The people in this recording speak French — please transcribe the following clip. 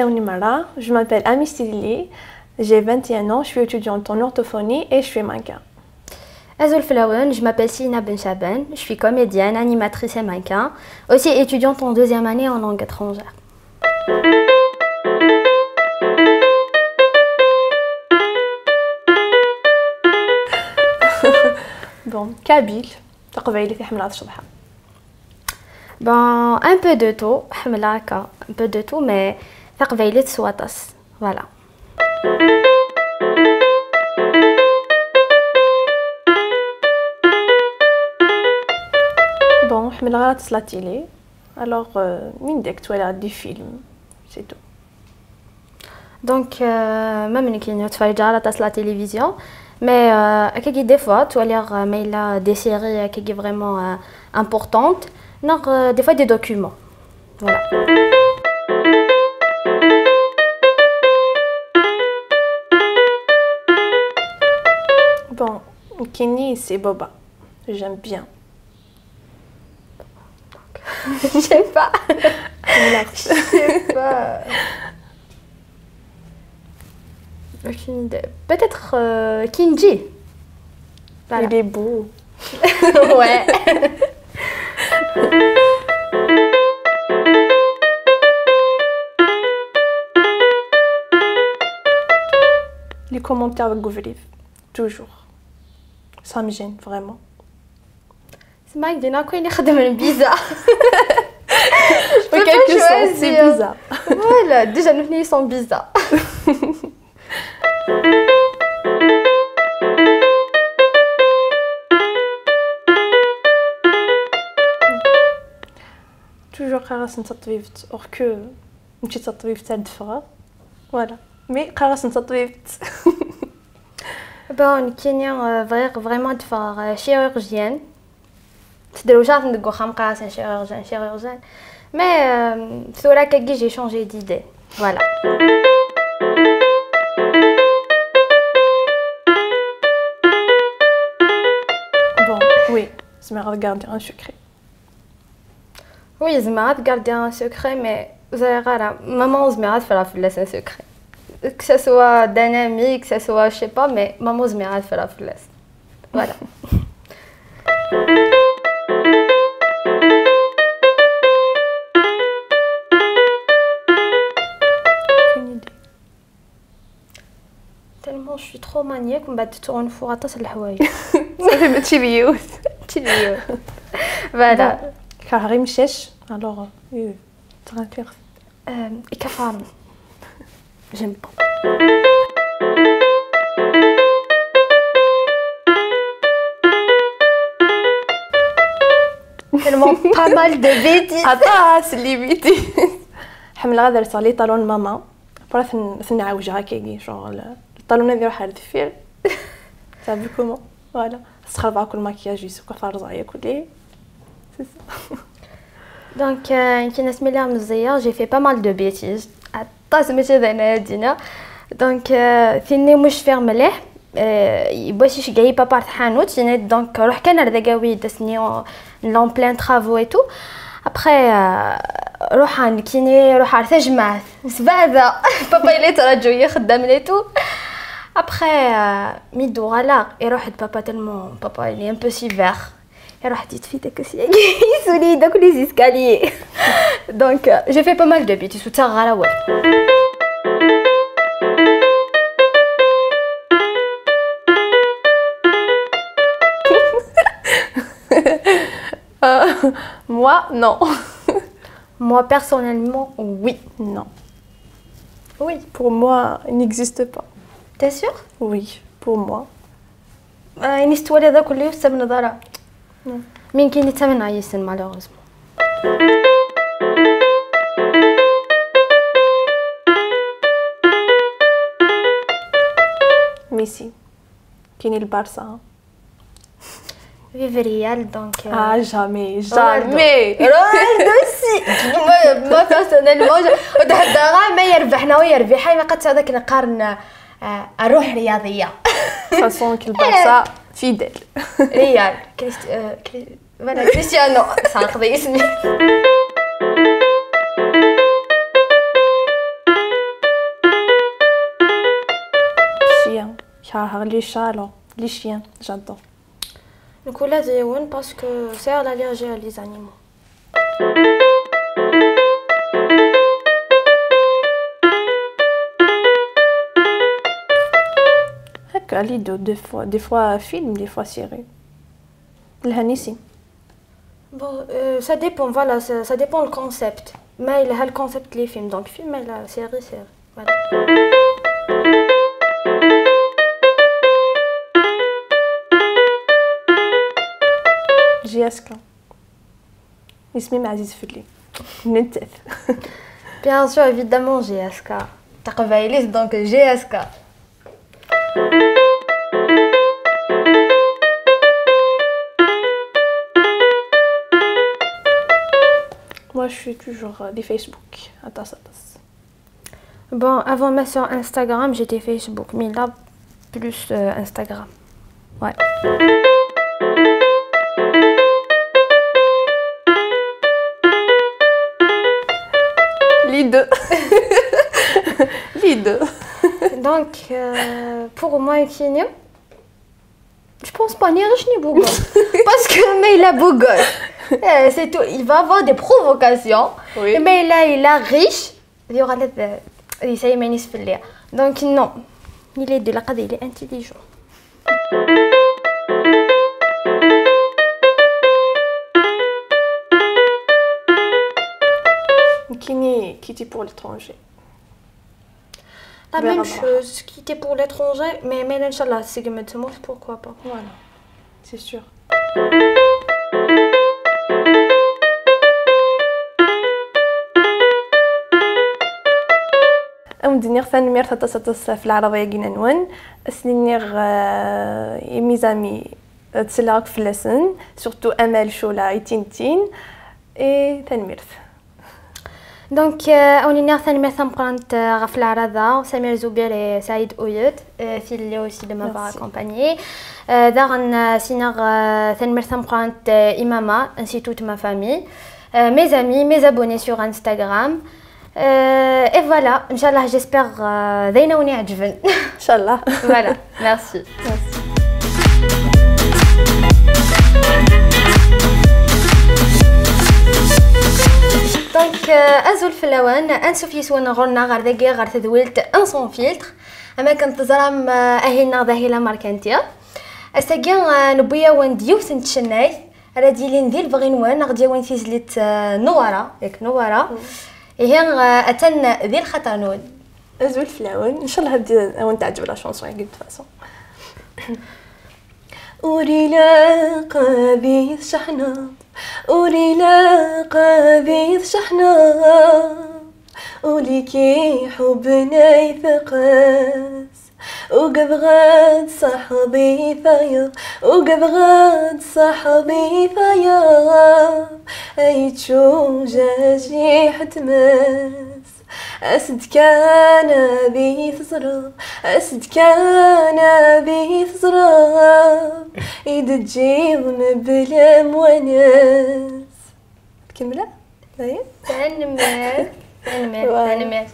Je m'appelle Amy Stili, j'ai 21 ans, je suis étudiante en orthophonie et je suis mannequin. Azul Flaouen, je m'appelle Sina Ben Chaban, je suis comédienne, animatrice et mannequin, aussi étudiante en deuxième année en langue étrangère. Bon, Kabyle, تقبيلي في حملات الشطحة. Bon, un peu de tout, un peu de tout, mais تقبيلي سواطس, voilà. Bon, حمل غير تصلاتي لي. Alors, من داك توالي دي فيلم, c'est tout. Donc, même si je fais déjà la télévision, mais des fois, tu as des séries qui sont vraiment importantes, des fois des documents. Voilà. Bon, Kenny, c'est Boba. J'aime bien. Je sais pas. Je sais pas. Aucune idée. Peut-être Kinji. Voilà. Il est beau. Ouais. Les commentaires de Gouveliv, toujours. Ça me gêne vraiment. C'est mal de n'a qu'une خدم bizarre. Quelque chose, c'est bizarre. Voilà, déjà nous sont bizarres. Toujours خلاص نتطبيبت or que مشي تطبيبت تاع الدفغه voilà mais خلاص نتطبيبت. Bon, كاينين vraiment de faire chirurgienne. تديروا جات ندقوا خمقاس chirurgien mais ثورا كي j'ai changé d'idée. Voilà. Bon, oui, je vais regarder un secret. Oui, Zmarat garder un secret, mais maman Zmarat fera un secret. Que ce soit d'un ami, que ce soit, je sais pas, mais maman Zmarat fera laisse. Voilà. Aucune idée. Tellement je suis trop maniaque, on va te tourner une fois à tasse le hawaï. Ça fait petit vieux. Petit vieux. Voilà. Karim Chèche, alors, tu vas faire. Et Kafam. J'aime pas. Tellement pas mal de bêtises. Attends, c'est limité. حمل غادا رسا لي طالون ماما برا ثن نعاوجها كي شغل الطالون هذا يروح على الدفير صافي كومون فوالا تخرب كل ماكياج يسوق فارزه ياكل سي سا. Donc, j'ai fait pas mal de bêtises. Attends, c'est monsieur Dina. Donc, fini مش ferme له. يبغى يجي بابا حانوت donc روح كان رذاقاوي دسني لون بلان travaux et tout. Après روح نكيني روح عرفت جمعت سبعة بابا اللي ترجو يخدم لي tout. Après ميدو غلا يروح بابا tellement papa il est un peu sévère. يروح تفيدك aussi يسولي داك لي escaliers. Donc j'ai fait pas mal de bêtises tout ça غلا ouais. Moi, non. Moi, personnellement, oui. Non. Oui. Pour moi, il n'existe pas. T'es sûre? Oui, pour moi. Une histoire هذا كله يحسب نظرة. مين كاين يتمنى يسن malheureusement. Messi. كاين البارسا. Vive Real donc. Ah jamais, jamais. Ronaldo aussi. Moi personnellement ما يربحنا ويربح ما قد هذاك نقارن اروح رياضيه. façon que le Barça fidèle. ريال voilà كريستيانو سنقضي اسمي. كاره لي شالو لي شيان جادور. نقول ديون باسكو سي على لي لي زانيمو. هكا لي دو فوا فيلم دي فوا سيري الهنيسي. Bon, ça dépend, voilà, ça dépend le concept. Mais il a le concept les films, donc film et la série, voilà. GSK اسمي معزيز فلي ننتث. Bien sûr, évidemment, GSK. T'as donc GSK. Moi, je suis toujours des Facebook. Attends. Bon, avant ma sur Instagram, j'étais Facebook, mais là, plus Instagram. Ouais. Les deux. Les deux. Donc, pour moi, Kenya, je pense pas ni riche ni bougol. Parce que mais il a bougol. C'est tout. Il va avoir des provocations. Oui. Mais là, il est riche. Il y aura les donc non. Il est de la qadi, il est intelligent. Qui était pour l'étranger. La même chose, qui était pour l'étranger, mais Inch'Allah, c'est que maintenant, pourquoi pas. Voilà, c'est sûr. دنيغ ثاني مير تتص في العربية كينا نون سنيغ ميزامي تسلاك في لسن سورتو امال شولا تين اي ثاني ميرث. دونك اوني ثاني ميرث مقرنت غف العرضة سمير زبير سعيد اويد في اللي اوسي دو مافا كومباني داغن سينغ ثاني ميرث مقرنت امامه انستيتوت ما فامي mes amis, mes abonnés sur Instagram. Et voilà, Inch'Allah, j'espère داينا ونعجبن. Inch'Allah. Voilà, merci. دونك ازول في اللوان انسوف يسوان غورنا غير داكي غير تدويلت ان سون فيلتر اما كنت زرام اهينا ظاهيلا ماركانتيا اساكي نبويا ونديو سنتشناي راه ديالي ندير بغي نوان غدي وين فيزليت نوارا ياك نوارا هي اتن ذي الخطانون ازول في اللون ان شاء الله هدي وانت تعجب لا شونسون قد فاسون. أوري لا قبيض شحنة أوري لا قبيض شحنة وليكي حبنا يثقس وقبغات صاحبي ثايا وقبغات صاحبي ثايا أي تشو جاجي حتمس أسد كان بيث زراب أسد كان بيث زراب إيد تجيب بلا مونس كملة؟ تنمير